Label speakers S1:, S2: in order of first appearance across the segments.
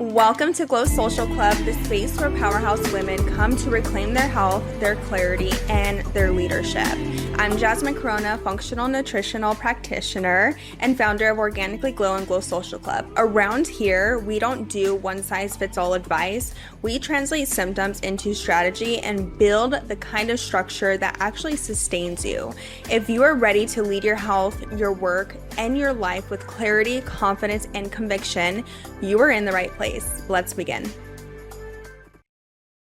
S1: Welcome to Glow Social Club, the space where powerhouse women come to reclaim their health, their clarity, and their leadership. I'm Jasmine Corona, functional nutritional practitioner and founder of Organically Glow and Glow Social Club. Around here, we don't do one-size-fits-all advice. We translate symptoms into strategy and build the kind of structure that actually sustains you. If you are ready to lead your health, your work, and your life with clarity, confidence, and conviction, you are in the right place. Let's begin.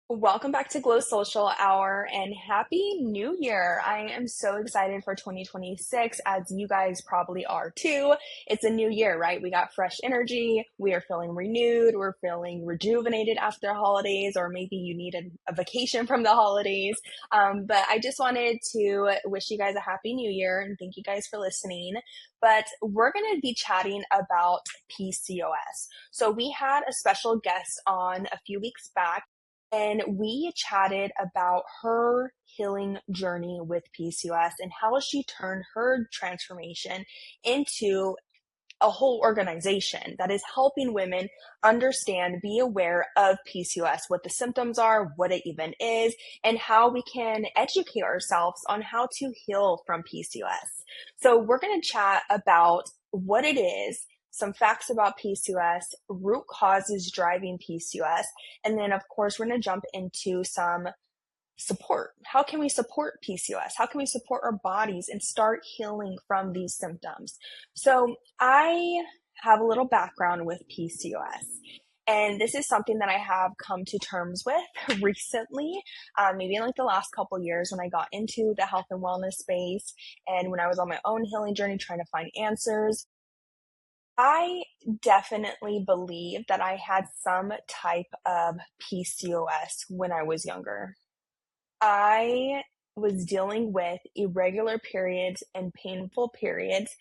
S1: Welcome back to Glow Social Hour and Happy New Year. I am so excited for 2026, as you guys probably are too. It's a new year, right? We got fresh energy. We are feeling renewed. We're feeling rejuvenated after the holidays, or maybe you needed a vacation from the holidays. But I just wanted to wish you guys a Happy New Year and thank you guys for listening. But we're going to be chatting about PCOS. So we had a special guest on a few weeks back, and we chatted about her healing journey with PCOS and how she turned her transformation into a whole organization that is helping women understand, be aware of PCOS, what the symptoms are, what it even is, and how we can educate ourselves on how to heal from PCOS. So we're going to chat about what it is, some facts about PCOS, root causes driving PCOS, and then of course we're going to jump into some support. How can we support PCOS? How can we support our bodies and start healing from these symptoms? So I have a little background with PCOS. And this is something that I have come to terms with recently, maybe in like the last couple of years when I got into the health and wellness space and when I was on my own healing journey trying to find answers. I definitely believe that I had some type of PCOS when I was younger. I was dealing with irregular periods and painful periods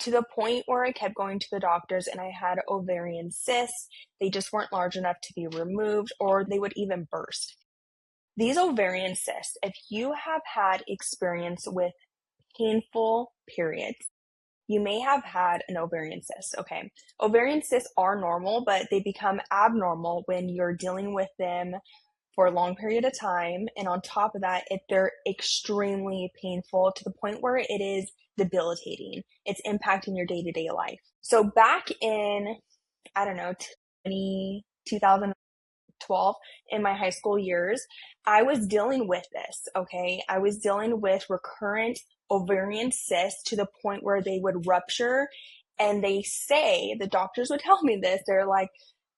S1: to the point where I kept going to the doctors and I had ovarian cysts. They just weren't large enough to be removed, or they would even burst. These ovarian cysts, if you have had experience with painful periods, you may have had an ovarian cyst. Okay. Ovarian cysts are normal, but they become abnormal when you're dealing with them for a long period of time. And on top of that, they're extremely painful to the point where it is debilitating. It's impacting your day-to-day life. So back in, 2012, in my high school years, I was dealing with this, okay? I was dealing with recurrent ovarian cysts to the point where they would rupture. And they say, the doctors would tell me this, they're like,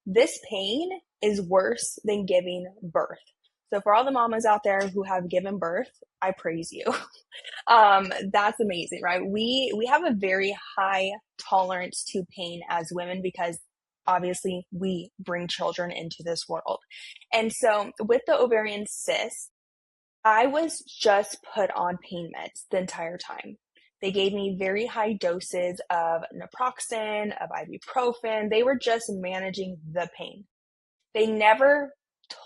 S1: this pain is worse than giving birth. So for all the mamas out there who have given birth, I praise you. That's amazing, right? We have a very high tolerance to pain as women because obviously we bring children into this world. And so with the ovarian cyst, I was just put on pain meds the entire time. They gave me very high doses of naproxen, of ibuprofen. They were just managing the pain. They never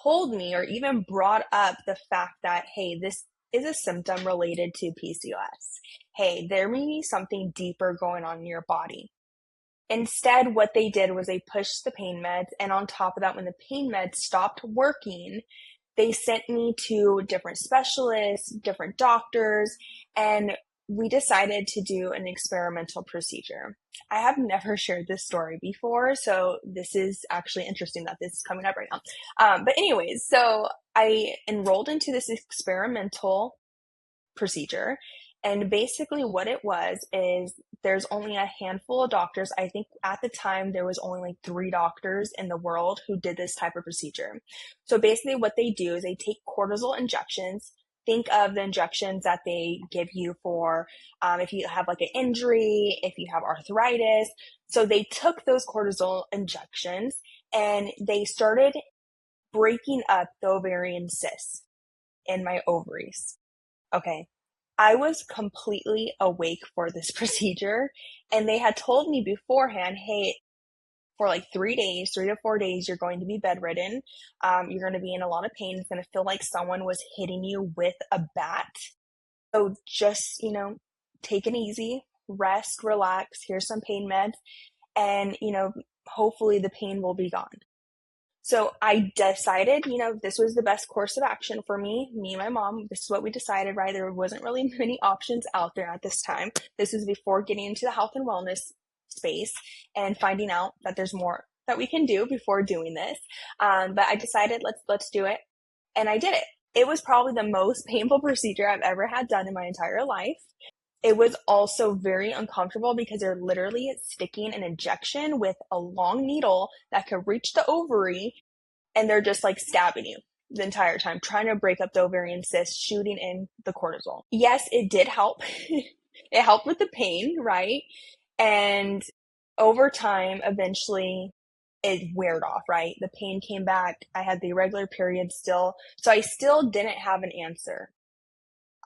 S1: told me or even brought up the fact that, hey, this is a symptom related to PCOS. Hey, there may be something deeper going on in your body. Instead, what they did was they pushed the pain meds, and on top of that, when the pain meds stopped working, they sent me to different specialists, different doctors, and we decided to do an experimental procedure. I have never shared this story before, so this is actually interesting that this is coming up right now. But anyways, so I enrolled into this experimental procedure. And basically what it was is there's only a handful of doctors. I think at the time there was only like 3 doctors in the world who did this type of procedure. So basically what they do is they take cortisol injections. Think of the injections that they give you for if you have like an injury, if you have arthritis. So they took those cortisol injections and they started breaking up the ovarian cysts in my ovaries. Okay. I was completely awake for this procedure, and they had told me beforehand, hey, for like 3 to 4 days, you're going to be bedridden. You're going to be in a lot of pain. It's going to feel like someone was hitting you with a bat. So just, take it easy, rest, relax. Here's some pain meds, and, hopefully the pain will be gone. So I decided, this was the best course of action for me and my mom. This is what we decided, right? There wasn't really many options out there at this time. This is before getting into the health and wellness space and finding out that there's more that we can do before doing this. But I decided let's do it, and I did it. It was probably the most painful procedure I've ever had done in my entire life. It was also very uncomfortable because they're literally sticking an injection with a long needle that could reach the ovary, and they're just like stabbing you the entire time, trying to break up the ovarian cyst, shooting in the cortisol. Yes, it did help. It helped with the pain, right? And over time, eventually it weared off, right? The pain came back. I had the irregular period still. So I still didn't have an answer.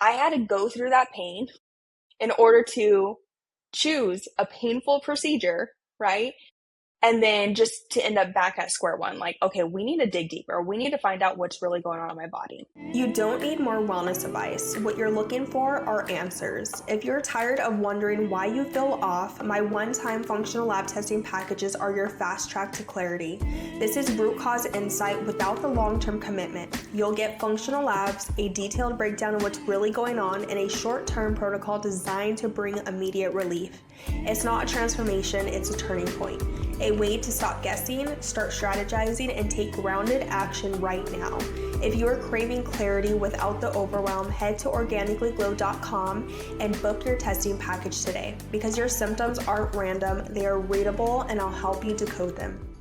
S1: I had to go through that pain in order to choose a painful procedure, right? And then just to end up back at square one, like, okay, we need to dig deeper. We need to find out what's really going on in my body.
S2: You don't need more wellness advice. What you're looking for are answers. If you're tired of wondering why you feel off, my one-time functional lab testing packages are your fast track to clarity. This is root cause insight without the long-term commitment. You'll get functional labs, a detailed breakdown of what's really going on, and a short-term protocol designed to bring immediate relief. It's not a transformation, it's a turning point. A way to stop guessing, start strategizing, and take grounded action right now. If you are craving clarity without the overwhelm, head to organicallyglow.com and book your testing package today. Because your symptoms aren't random, they are readable, and I'll help you decode them.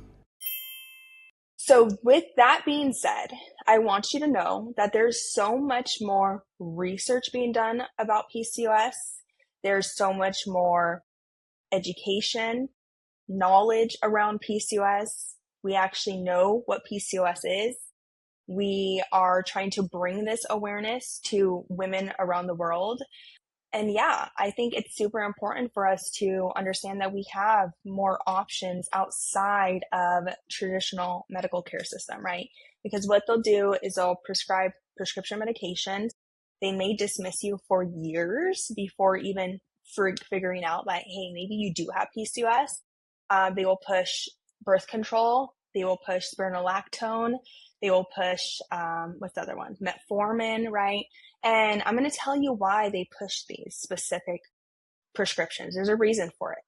S1: So with that being said, I want you to know that there's so much more research being done about PCOS. There's so much more education, knowledge around PCOS. We actually know what PCOS is. We are trying to bring this awareness to women around the world. And yeah, I think it's super important for us to understand that we have more options outside of traditional medical care system, right? Because what they'll do is they'll prescribe prescription medications. They may dismiss you for years before even figuring out that, hey, maybe you do have PCOS. They will push birth control. They will push spironolactone. They will push, what's the other one? Metformin, right? And I'm going to tell you why they push these specific prescriptions. There's a reason for it.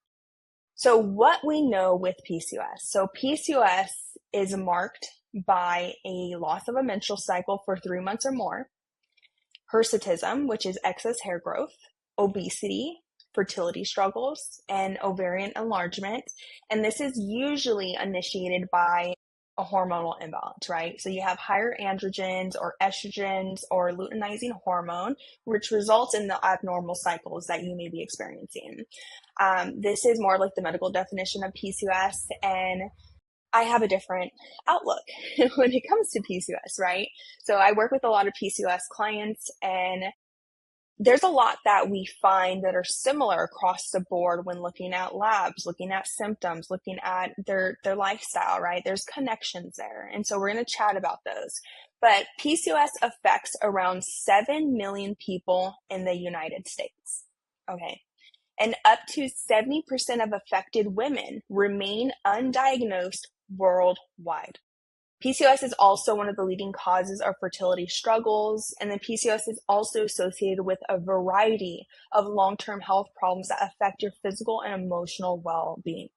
S1: So what we know with PCOS. So PCOS is marked by a loss of a menstrual cycle for 3 months or more, hirsutism, which is excess hair growth, obesity, fertility struggles, and ovarian enlargement. And this is usually initiated by a hormonal imbalance, right? So you have higher androgens or estrogens or luteinizing hormone, which results in the abnormal cycles that you may be experiencing. This is more like the medical definition of PCOS, and I have a different outlook when it comes to PCOS, right? So I work with a lot of PCOS clients, and there's a lot that we find that are similar across the board when looking at labs, looking at symptoms, looking at their lifestyle, right? There's connections there. And so we're going to chat about those. But PCOS affects around 7 million people in the United States. Okay. And up to 70% of affected women remain undiagnosed worldwide. PCOS is also one of the leading causes of fertility struggles, and then PCOS is also associated with a variety of long-term health problems that affect your physical and emotional well-being.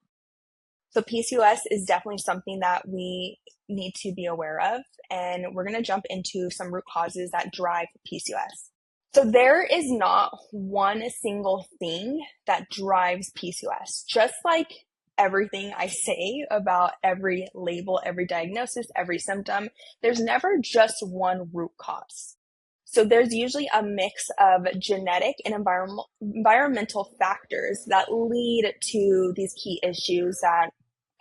S1: So PCOS is definitely something that we need to be aware of, and we're going to jump into some root causes that drive PCOS. So there is not one single thing that drives PCOS, just like everything I say about every label, every diagnosis, every symptom. There's never just one root cause. So there's usually a mix of genetic and environmental factors that lead to these key issues that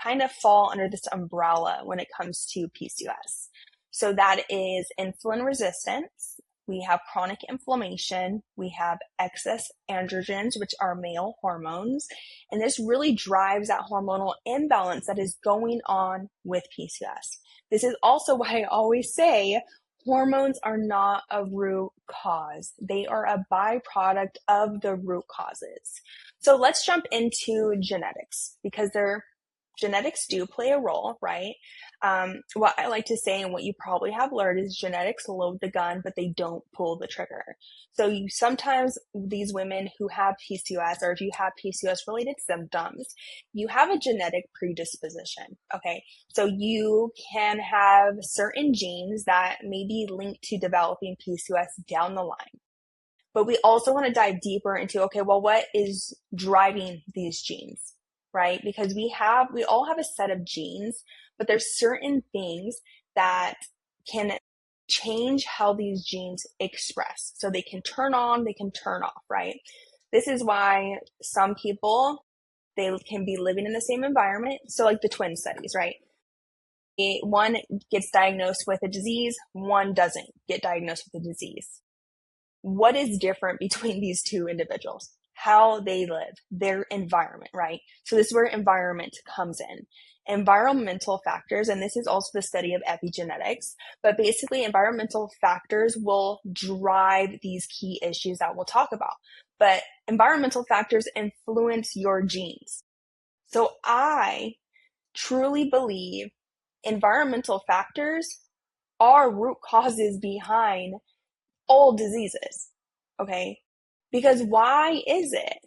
S1: kind of fall under this umbrella when it comes to PCOS. So that is insulin resistance. We have chronic inflammation, we have excess androgens, which are male hormones, and this really drives that hormonal imbalance that is going on with PCOS. This is also why I always say hormones are not a root cause. They are a byproduct of the root causes. So let's jump into genetics because they're genetics do play a role, right? What I like to say and what you probably have learned is genetics load the gun, but they don't pull the trigger. So you sometimes, these women who have PCOS, or if you have PCOS related symptoms, you have a genetic predisposition, okay? So you can have certain genes that may be linked to developing PCOS down the line. But we also want to dive deeper into, okay, well, what is driving these genes, right? Because we all have a set of genes, but there's certain things that can change how these genes express. So they can turn on, they can turn off, right? This is why some people, they can be living in the same environment. So like the twin studies, right? One gets diagnosed with a disease, one doesn't get diagnosed with a disease. What is different between these two individuals? How they live, their environment, right? So this is where environment comes in. Environmental factors, and this is also the study of epigenetics, but basically environmental factors will drive these key issues that we'll talk about. But environmental factors influence your genes. So I truly believe environmental factors are root causes behind all diseases, okay? Because why is it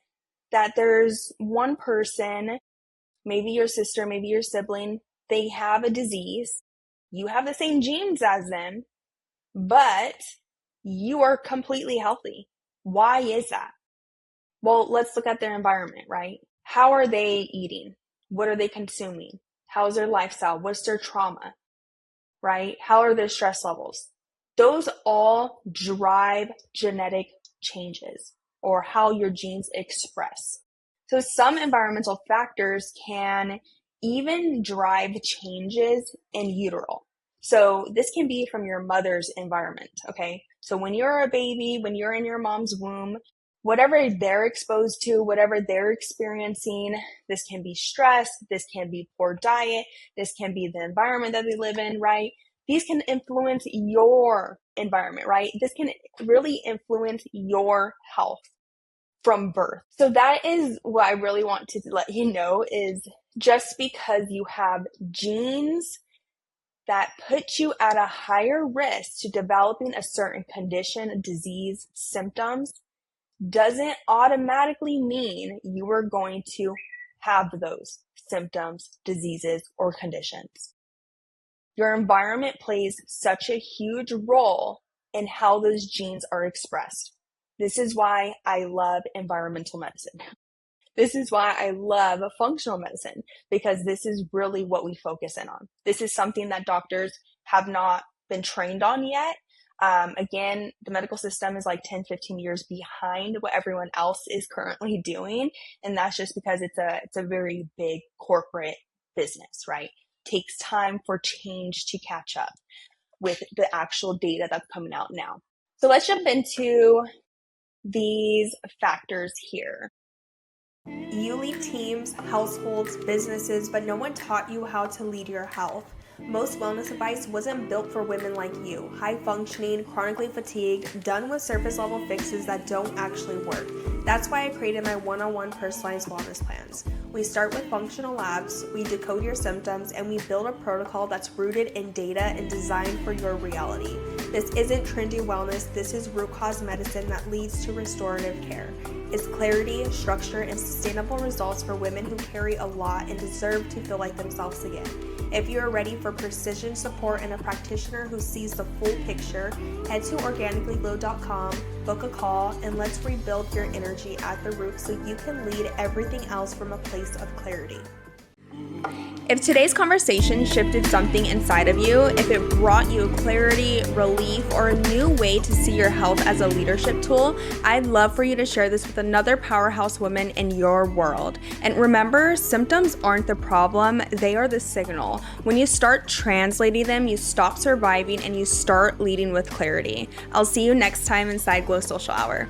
S1: that there's one person, maybe your sister, maybe your sibling, they have a disease, you have the same genes as them, but you are completely healthy? Why is that? Well, let's look at their environment, right? How are they eating? What are they consuming? How's their lifestyle? What's their trauma, right? How are their stress levels? Those all drive genetic changes or how your genes express. So some environmental factors can even drive changes in utero. So this can be from your mother's environment, okay? So when you're a baby, when you're in your mom's womb, whatever they're exposed to, whatever they're experiencing, this can be stress, this can be poor diet, this can be the environment that they live in, right? These can influence your environment, right? This can really influence your health from birth. So that is what I really want to let you know is just because you have genes that put you at a higher risk to developing a certain condition, disease, symptoms, doesn't automatically mean you are going to have those symptoms, diseases, or conditions. Your environment plays such a huge role in how those genes are expressed. This is why I love environmental medicine. This is why I love functional medicine, because this is really what we focus in on. This is something that doctors have not been trained on yet. Again, the medical system is like 10, 15 years behind what everyone else is currently doing. And that's just because it's a very big corporate business, right? Takes time for change to catch up with the actual data that's coming out now. So let's jump into these factors here.
S2: You lead teams, households, businesses, but no one taught you how to lead your health. Most wellness advice wasn't built for women like you, high functioning, chronically fatigued, done with surface level fixes that don't actually work. That's why I created my one-on-one personalized wellness plans. We start with functional labs, we decode your symptoms, and we build a protocol that's rooted in data and designed for your reality. This isn't trendy wellness, this is root cause medicine that leads to restorative care. It's clarity, structure, and sustainable results for women who carry a lot and deserve to feel like themselves again. If you are ready for precision support and a practitioner who sees the full picture, head to organicallyglow.com, book a call, and let's rebuild your energy at the root so you can lead everything else from a place of clarity. If today's conversation shifted something inside of you, if it brought you clarity, relief, or a new way to see your health as a leadership tool, I'd love for you to share this with another powerhouse woman in your world. And remember, symptoms aren't the problem, they are the signal. When you start translating them, you stop surviving and you start leading with clarity. I'll see you next time inside Glow Social Hour.